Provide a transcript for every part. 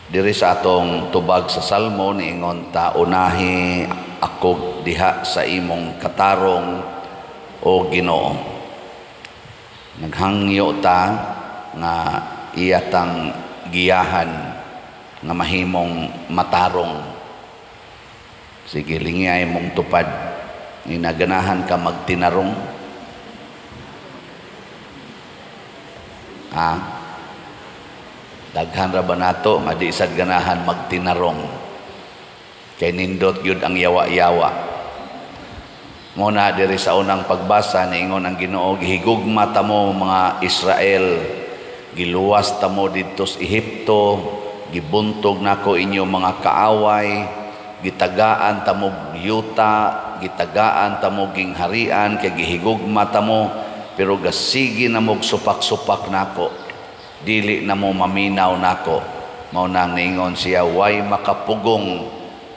Diri sa atong tubag sa Salmo niingon ta, unahi ako diha sa imong katarong o Ginoo. Naghangyo ta nga iyatang giyahan nga mahimong matarong. Sige, lingay mong tupad. Inaganahan ka magtinarong. Daghan ra ba nato nga di sad ganahan magtinarong, kay nindot gyud ang yawa-yawa. Muna diri sa unang pagbasa niingon ang Ginoo, gihigugma ta mo mga Israel, giluwas ta mo didto sa Ehipto, gibuntog nako inyo mga kaaway, gitagaan ta mo yuta, gitagaan ta mo gingharian, kay gihigugma ta mo, pero gasigi na mo supak-supak nako, dili na mo maminaw nako. Mao nang niingon siya, way makapugong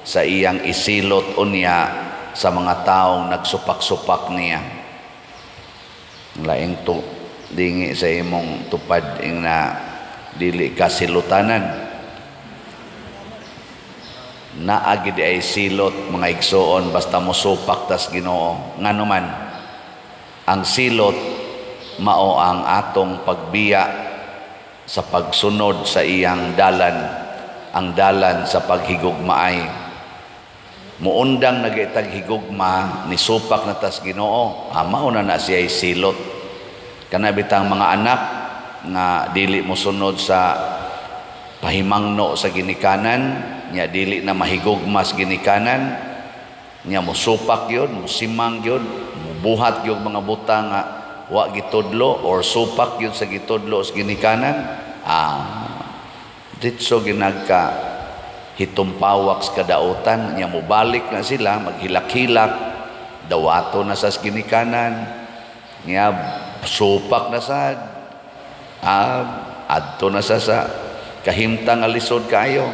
sa iyang isilot unya sa mga taong nagsupak-supak niya. Laing to dingi sa imong tupad ing na dili ka silutanan. Naagi di ay silot mga igsoon basta mo supak tas Ginoo. Nganuman ang silot mao ang atong pagbiya sa pagsunod sa iyang dalan, ang dalan sa paghigugmaay. Muundang nagitag higugma ni supak na tas Ginoo, mao na siya silot. Kana bitang mga anak nga dili mo sunod sa pahimangno sa ginikanan, nya dili na mahigugma sa ginikanan, nya mo supak yun, mo simang yun, mo buhat yung mga buta nga wa gitudlo or supak yun sa gitudlo sa ginikanan. Ditso ginagka hitumpawak sa kadautan, nya mo balik na sila, maghilak-hilak, dawato na sa ginikanan, nya supak na sa adto na sa kahimtang alisod kayo.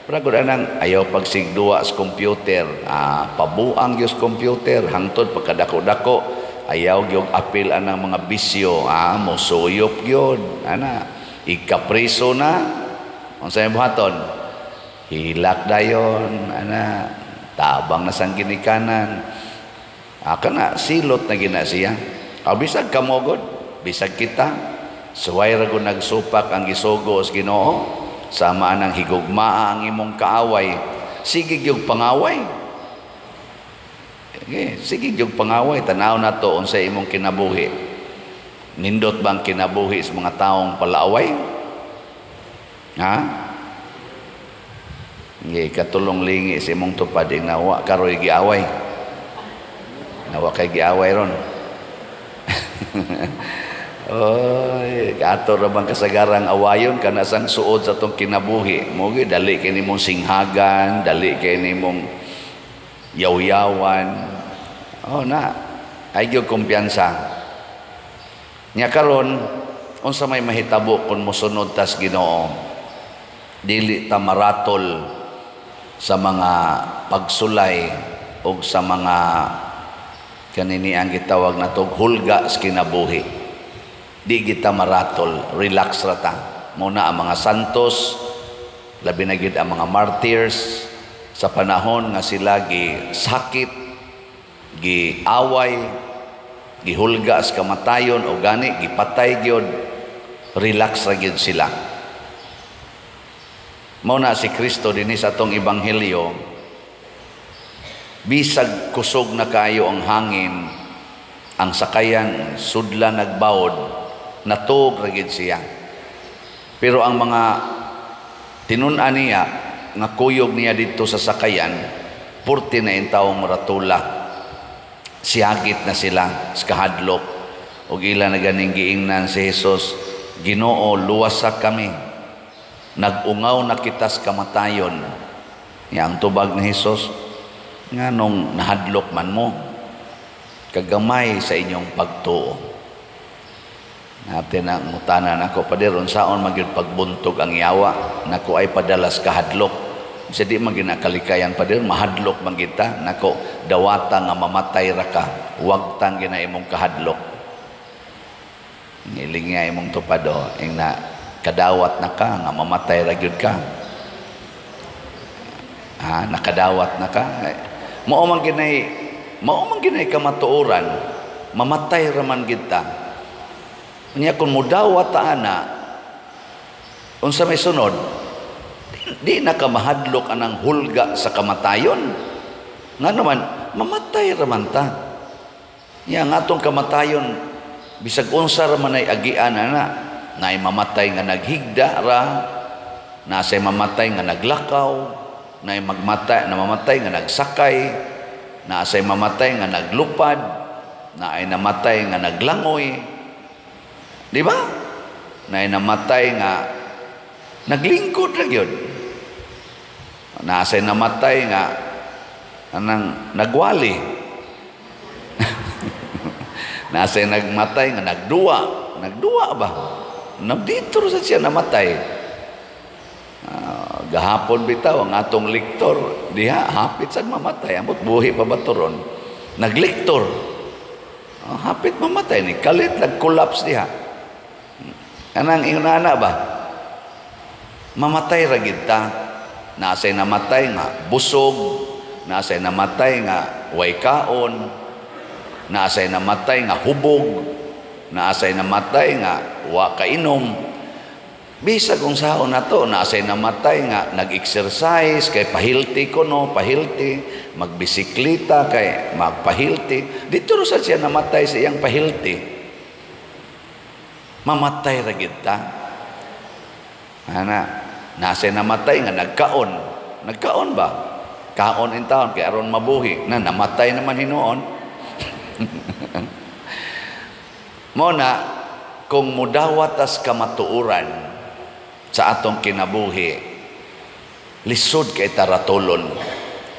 Pragod anang ayaw pagsigduwa sa computer, pabuang yung computer, hangtod pagkadako-dako, ayaw yung apil anang mga bisyo, mo suyop yun, ikapriso na, kung sa'yo buhaton, hilak dayon, tabang na sang ginikanan, kana silot na ginasiya. Bisag kamogod, bisag kita, suway rago nagsupak ang gisugo sa Ginoo, sama ang higugmaa ang imong kaaway, sige yung pangaway. Sige yung pangaway, tanaw na to unsa imong kinabuhi. Nindot bang kinabuhi sa mga taong palaaway? Katulong lingi sa imong tupad nawa karoy giaway. Nawa kay giaway ron. Oy, ato ra bang kasagarang awayon kana sang suod sa tong kinabuhi. Mogi dali kay nimong singhagan, dali kay nimong yaw-yawan. Ay gyud kumpiyansa. Nya karon unsa may mahitabo kun mosunod tas Ginoo? Dili ta maratol sa mga pagsulay o sa mga kanini ang gitawag natog hulga sa kinabuhi. Di kita maratol, relax rata. Muna ang mga santos, labi na gid ang mga martyrs sa panahon nga sila sakit, giaway, gihulga sa kamatayon o gani gipatay gyud, relax ra gyud sila. Mao na si Kristo dinhi sa atong ebanghelyo, bisag kusog na kayo ang hangin, ang sakayan sudla nagbawod, natug ra gyud siya. Pero ang mga tinun-an niya nga kuyog niya dito sa sakayan, 40 na yung taong maratula, siyagit na sila sa kahadlok. O ila na ganing giingnan si Jesus, Ginoo, luwasak kami, nagungaw na kita sa kamatayon. Ang tubag ni Jesus, nga nung nahadlok man mo, kagamay sa inyong pagtuo. Natin ang mutanan ako, Pader, unsaon magyud pagbuntog ang yawa, nako ay padalas kahadlok. Sa di man ginakalikayan, Pader, mahadlok man kita, nako dawata nga mamatay ra ka, huwag tang gina imong kahadlok. Nilingay imong tupado, ing na kadawat na ka, nga mamatay ra gyud ka. Nakadawat na ka. Mao man ginay kamatuoran, mamatay raman kita. Niya kung mudawat ta ana, unsa may sunod, di na ka mahadlok anang hulga sa kamatayon. Nga naman, mamatay raman ta. Niya nga atong kamatayon, bisag unsa raman ay agian ana, na ay mamatay nga naghigda ra, na say mamatay nga naglakaw, na ay mamatay nga nagsakay, na say mamatay nga naglupad, na ay namatay nga naglangoy, di ba? Na ay namatay nga naglingkod ra gyud, na say namatay nga anang nagwali, na say nagmatay nga nagduwa ba? Nabdito sa siya namatay. Gahapon bitaw ang atong lektor diha hapit sad mamatay, amot buhi pa baturon naglektor, hapit mamatay ni kalit nag-collapse diha. Kanang inana ba mamatay ra gid ta, nasay namatay nga busog, nasay namatay nga way kaon, nasay namatay nga hubog, nasay namatay nga wa kainom. Bisag kung saon na to, nasay namatay nga nag-exercise kay pahilti ko no, pahilti, magbisikleta kay magpahilti. Dito sa siya namatay sa iyang pahilti. Mamatay ra gid ta. Nasay namatay nga nagkaon. Nagkaon ba? Kaon in taon kay aron mabuhi. Namatay naman hinuon. Mo na kung mudawatas kamatuuran sa atong kinabuhi, lisod kay taratulon.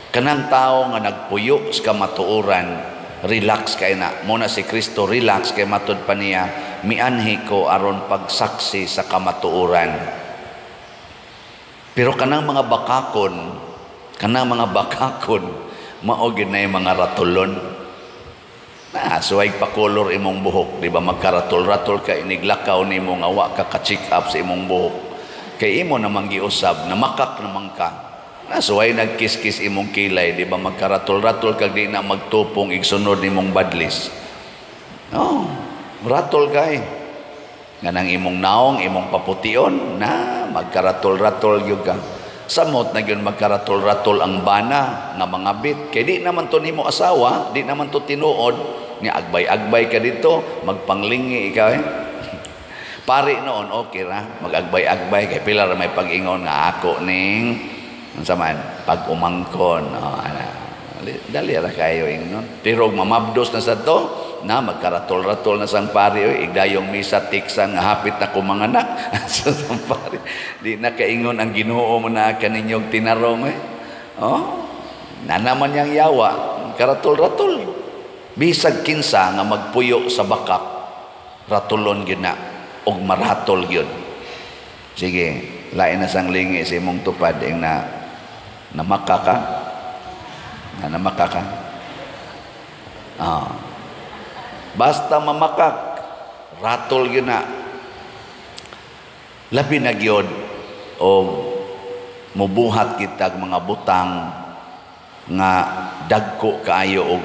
Kanang tao nga nagpuyo sa kamatuoran, relax kay na. Muna si Kristo, relax kay matud pa niya, mianhi ko aron pagsaksi sa kamatuoran. Pero kanang mga bakakon, maogid na yung mga ratulon. Suway pa color imong buhok, di ba magkaratol-ratol ka, iniglakaw ni mo nga wa ka ka-check up sa imong buhok. Kay imo namang giusab, namakak naman ka. Suway nagkis-kis imong kilay, di ba magkaratol-ratol kag di na magtupong igsunod imong badlis. Ratol kay. Nga nang imong naong, imong papution, magkaratol-ratol yun ka. Samot na yun magkaratol-ratol ang bana nga mga bit. Kay di naman to nimo asawa, di naman to tinuod, nga agbay-agbay ka dito, magpanglingi ikaw Pari noon, okay ra, mag-agbay-agbay, kay pila ra may pag-ingon nga ako ning, pag-umangkon, dali ra kayo ingnon. Pero mamabdos na sa to, magkaratol-ratol na sang pari, igdayong misa tiksan nga hapit na kumanganak sa sang pari. Di na kaingon ang Ginoo mo na kaninyong tinarong naman niyang yawa, karatol-ratol. Bisag kinsa nga magpuyo sa bakak, ratulon gyud na og maratol gyud. Sige, lain na sang lingi sa imong tupad ing namaka ka. Basta mamakak, ratol gyud na. Labi na gyud o mubuhat kita mga butang nga dagko kaayo og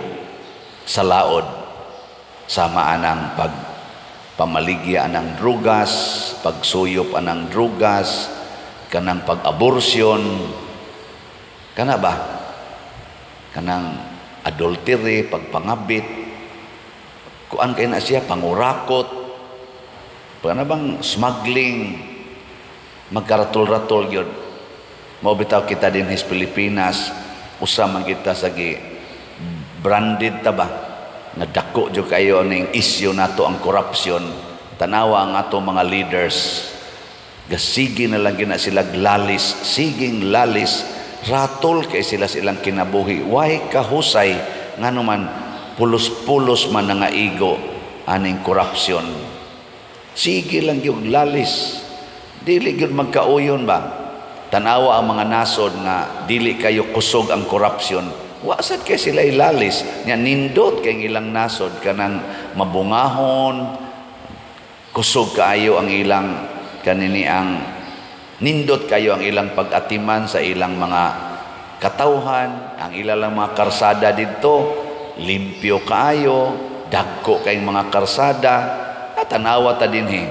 salaod, sama anang pamaligya anang drugas, pagsuyop anang drugas, kanang pag-abortion, kana ba? Kanang adultery, pagpangabit, kuan kay na siya, pangurakot, kana bang smuggling, magkaratol-ratol yun. Maubitaw kita din sa Pilipinas, usaman kita sa branded ta ba? Nadako jud kayo ning issue nato ang corruption. Tanawa ang ato mga leaders, gasigi na lang gina sila lalis, siging lalis, ratol kay sila silang kinabuhi. Why kahusay nganuman pulos-pulos man nga igo aning corruption. Sige lang gyud lalis, dili gyud magkauyon ba? Tanawa ang mga nasod nga dili kayo kusog ang corruption. Wasad kay sila ilalis, nya nindot kay ilang nasod kanang mabungahon, kusog kaayo ang ilang kanini ang nindot kayo ang ilang pag-atiman sa ilang mga katawhan, ang ilalang mga karsada dito, limpyo kaayo, dagko kayong mga karsada, at tanawa ta dinhi.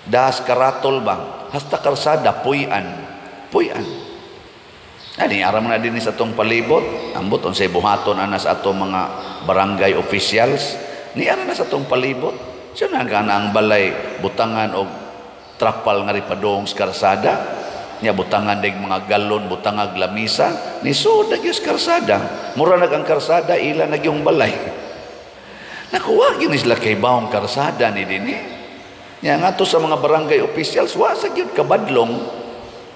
Das karatol bang, hasta karsada, puyan. Ani, aram na din sa atong palibot, ambot, unsay buhaton ana sa atong mga barangay officials, ni ara na sa atong palibot. Siya na ang balay, butangan o trapal nga ripadong sa karsada, niya butangan dig mga galon, butangag lamisa, ni soda gyud karsada. Mura nag ang karsada, ila nag yung balay. Nakuha gyud sila kay bawong karsada ni dinhi. Nya ngadto sa mga barangay officials, wa sa gyud kabadlong.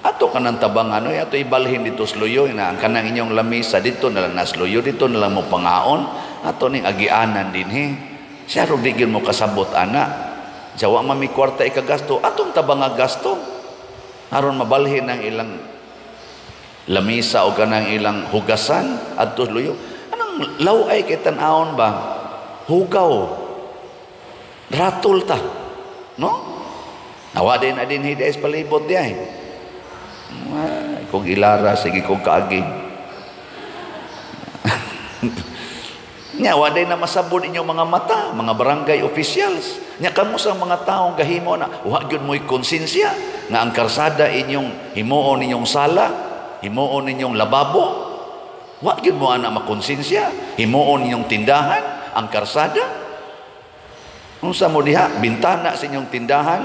Ato kanang tabangan, ato ibalhin dito sluyo na ang kanang inyong lamisa dito na lang nasluyo, dito na lang mo pangaon, ato ning agianan dinhi. Siya ro di gyud mo kasabot ana. Jawa man mi kwarta ikagasto, atong tabang gasto. Aron mabalhin ang ilang lamisa o kanang ilang hugasan adto luyo. Anong laway kay tan-awon ba? Hugaw. Ratol ta. No? Nawa din na din hides palibot di ay. Kung ilara sige kong kaagi. Nya wa day na masabod inyong mga mata, mga barangay officials. Nya kamo sa mga taong gahimo na wa gyud mo'y konsensya nga ang karsada inyong himuon ninyong sala, himuon ninyong lababo. Wa gyud mo ana makonsensya, himuon ninyong tindahan ang karsada. Unsa mo diha bintana sa inyong tindahan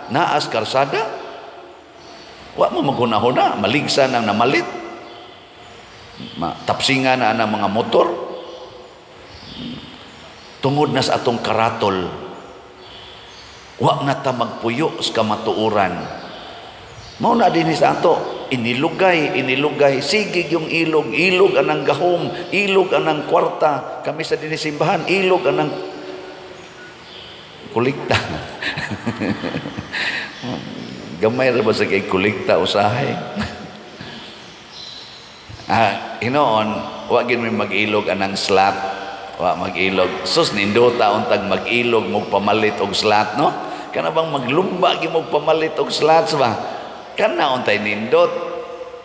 naas karsada? Wa mo maghuna-huna, maligsa nang namalit. Tapsingan na ang mga motor. Tungod na sa atong karatol, wa na ta magpuyo sa kamatuuran. Mao na din sa ato, inilugay, sigig yung ilog anang gahom, ilog anang kwarta, kami sa dinisimbahan, ilog anang kulikta. Gamay ra ba sa kay kulikta usahay? Hinoon, wa gid may mag-ilog anang slot. Wa mag-ilog. Sus nindota untag mag-ilog mo pamalit og slot, no? Kana bang maglumba gi mo pamalit og slots ba? Kana untay nindot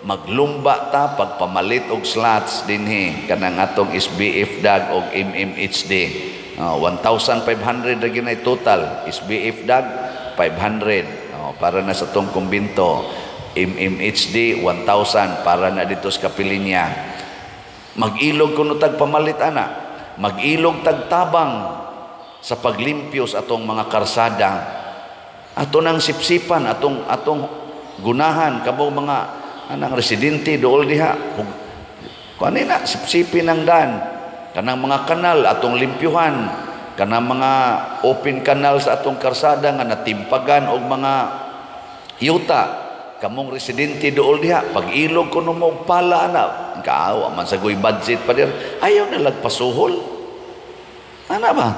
maglumba ta pagpamalit og slots dinhi kanang atong SBF dag og MMHD. 1,500 ra gyud total. SBF dag 500. Para na sa tong kumbinto. MMHD 1,000 para na dito sa Kapilinya. Mag-ilog kuno tag pamalit ana. Mag-ilog tagtabang sa paglimpyo sa atong mga karsada. Ato nang sipsipan atong gunahan kamo mga anang residente dool diha. Kanina sipsipin ang dan. Kanang mga kanal atong limpyuhan. Kanang mga open canal sa atong karsada nga natimpagan og mga yuta. Kamong residente dool diha pag-ilog kuno mo pala ana. Kaawa man sa goy budget pa dir. Ayaw na lagpasuhol. Ana ba?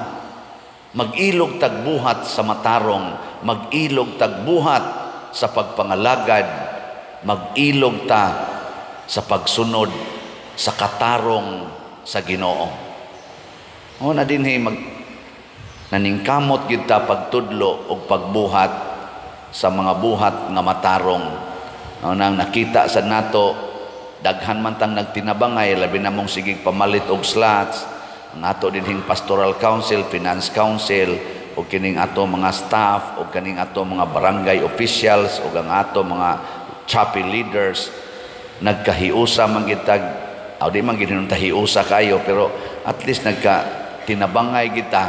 Mag-ilog tagbuhat sa matarong, mag-ilog tagbuhat sa pagpangalagad, mag-ilog ta sa pagsunod sa katarong sa Ginoo. O na dinhi naningkamot gyud ta pagtudlo og pagbuhat sa mga buhat nga matarong. Nang nakita sa nato daghan man tang nagtinabangay labi na mong sigig pamalit og slots ang ato dinhing pastoral council, finance council o kining ato mga staff o kining ato mga barangay officials o ang ato mga chapel leaders nagkahiusa man gitag di man ginun tahiusa kayo pero at least tinabangay kita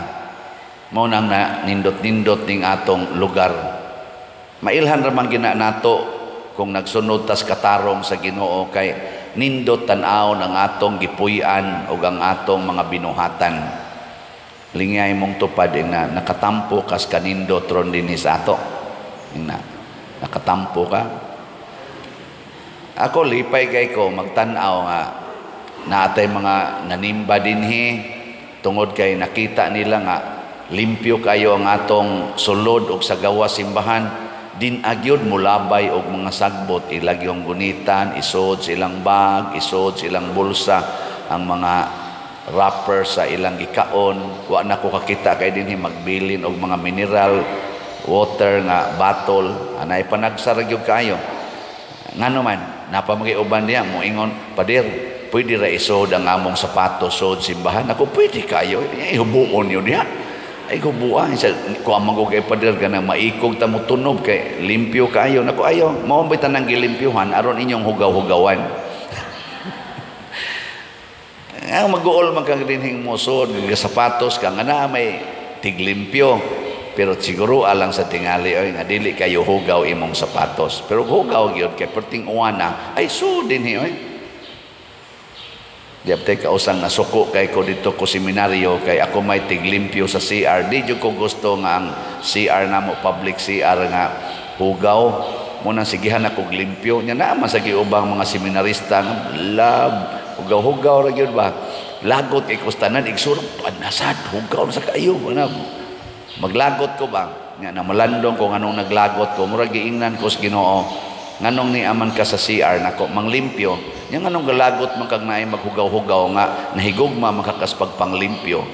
mao nang nindot-nindot ning atong lugar. Mailhan ra man gina nato kung nagsunod tas katarong sa Ginoo kay nindot tan-aw ang atong gipuy-an ug ang atong mga binuhatan. Lingay mong tupad na nakatampo kas kanindot ron dinhi sa ato. Nakatampo ka. Ako lipay kay ko magtan-aw nga naatay mga nanimba dinhi tungod kay nakita nila nga limpyo kayo ang atong sulod ug sa gawa simbahan. Din agyod mulabay og mga sagbot ilagyong gunitan, isod silang bag, isod silang bulsa, ang mga wrapper sa ilang gikaon. Wa na ko kakita kay dinhi magbilin og mga mineral water nga bottle anay panagsara gyud kayo. Ngano man, napamagi-uban niya, mo ingon, Pader, pwede ra isod ang among sapatos, sod simbahan. Ako, pwede kayo. Ihubuon yun niya. Ay, hubuan. Kung amang ko kay Pader, ganang maikog ta mo tunog, kay limpyo kayo. Naku, ayaw, maumbay tanang gilimpyuhan, aron inyong hugaw-hugawan. Ang mag-uol magkagrinhing mo, sod, sapatos, ka nga na may tiglimpyo. Pero siguro alang sa tingali ay nga dili kayo hugaw imong sapatos. Pero hugaw gyud kay perting uwana ay so din oy. Diapte ka usang nasuko kay ko dito ko seminaryo kay ako may tiglimpyo sa CR. Di jud ko gusto nga ang CR namo public CR nga hugaw mo nang sigihan ako limpyo. Nya na man sa giubang mga seminarista nga love hugaw-hugaw ra gyud ba. Lagot kay kustanan igsurong panasad hugaw sa kayo na. Maglagot ko ba? Nga na malandong ko nganong naglagot ko. Murag giingnan ko sa Ginoo. Nganong ni aman ka sa CR nako manglimpyo. Nya nganong galagot man kag naay maghugaw-hugaw nga nahigugma makakas pagpanglimpyo.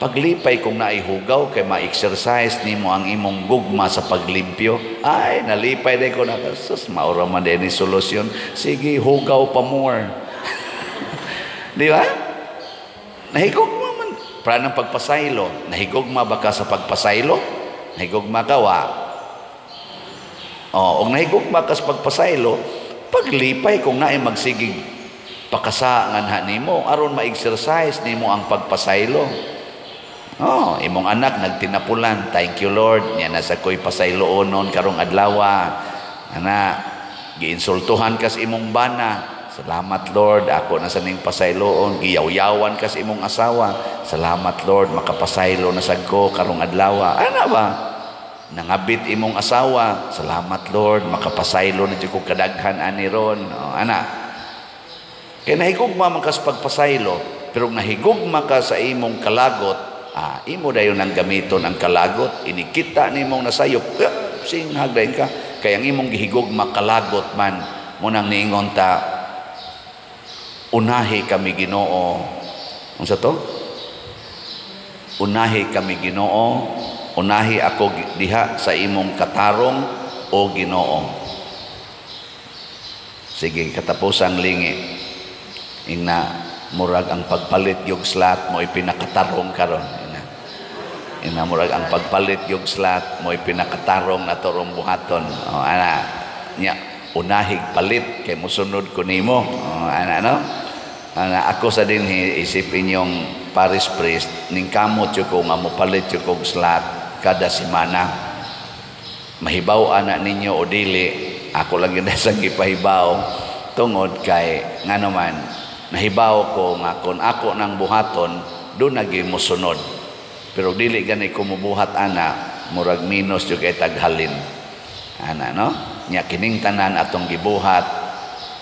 Paglipay kung naay hugaw kay ma-exercise nimo ang imong gugma sa paglimpyo. Ay nalipay day ko na sus maura man din ni solusyon. Sige hugaw pa more. Di ba? Nahigugma para ng pagpasaylo, nahigugma ba ka sa pagpasaylo? Nahigugma ka, wa? O nahigugma ka sa pagpasaylo, paglipay kung naay magsigig pakasaangan ha nimo, aron ma-exercise nimo ang pagpasaylo. Imong anak nagtinapulan, thank you Lord, niya nasa ko'y pasayloonon karong adlawa. Ana, giinsultuhan ka sa imong bana, salamat Lord, ako na sa ning pasayloon. Giyaw-yawan ka sa imong asawa, salamat Lord, makapasaylo na sad ko karong adlaw. Ana ba? Nangabit imong asawa, salamat Lord, makapasaylo na jud ko kadaghan ani ron. Ana. Kay nahigugma man ka sa pagpasaylo, pero nahigugma ka sa imong kalagot, imo dayon ang gamiton ang kalagot, inikita nimong nasayop, singhag dayon ka. Kay ang imong gihigugma kalagot man, mo nang niingon ta, unahi kami Ginoo. Unsa to? Unahi kami Ginoo. Unahi ako diha sa imong katarong o Ginoo. Sige, katapusang lingi. Ina murag ang pagpalit yung slot mo ipinakatarong karon. Ina murag ang pagpalit yung slot mo ipinakatarong na torong buhaton. Ana nya unahig palit kay musunod ko nimo. Ana no? Ako sa din isip inyong parish priest ning kamot yo ko nga mopalit yo kog slot kada semana. Mahibaw ana ninyo o dili, ako lang yun sa gipahibaw tungod kay ngano man nahibaw ko nga kon ako nang buhaton do nagi mosunod. Pero dili gani ko mubuhat ana murag minus yo kay taghalin. Ana no? Nya kining tanan atong gibuhat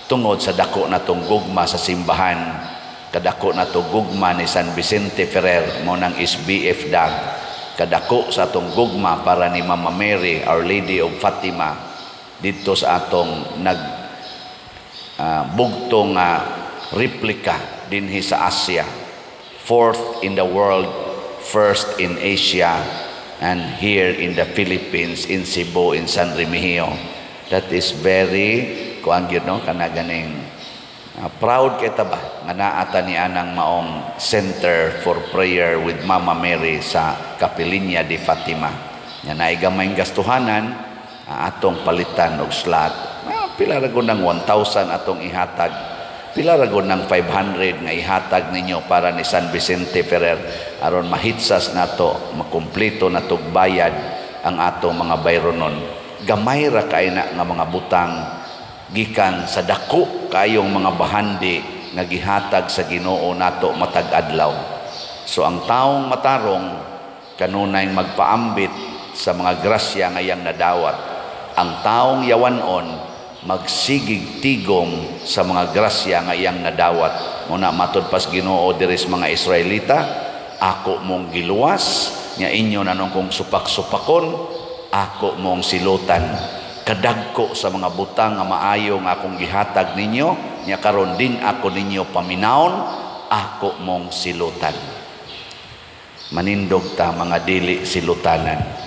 tungod sa dako na tong gugma sa simbahan, kadako na tong gugma ni San Vicente Ferrer mo ng SBF Dag, kadako sa atong gugma para ni Mama Mary, Our Lady of Fatima, dito sa atong bugtong replika dinhi sa Asia, 4th in the world, 1st in Asia, and here in the Philippines, in Cebu, in San Remigio. That is very kuan gyud no kana ganing proud kita ba nga naata ni anang maong Center for Prayer with Mama Mary sa Capilinia de Fatima. Nya naay gamay gastuhanan atong palitan og slot. Pila ra gud nang 1,000 atong ihatag. Pila ra gud nang 500 nga ihatag ninyo para ni San Vicente Ferrer aron mahitsas nato, makumpleto nato bayad ang atong mga bayronon. Gamay ra kay na nga mga butang gikan sa dako kayong mga bahandi nga gihatag sa Ginoo nato matag adlaw. So ang taong matarong kanunay magpaambit sa mga grasya nga iyang nadawat. Ang taong yawanon magsigig tigom sa mga grasya nga iyang nadawat. Muna matod pas Ginoo diri sa mga Israelita, ako mong giluwas nya inyo nanong kong supak-supakon, ako mong silutan. Kadagko sa mga butang nga maayo nga akong gihatag ninyo, nya karon din ako ninyo paminawon, ako mong silutan. Manindog ta mga dili silutanan.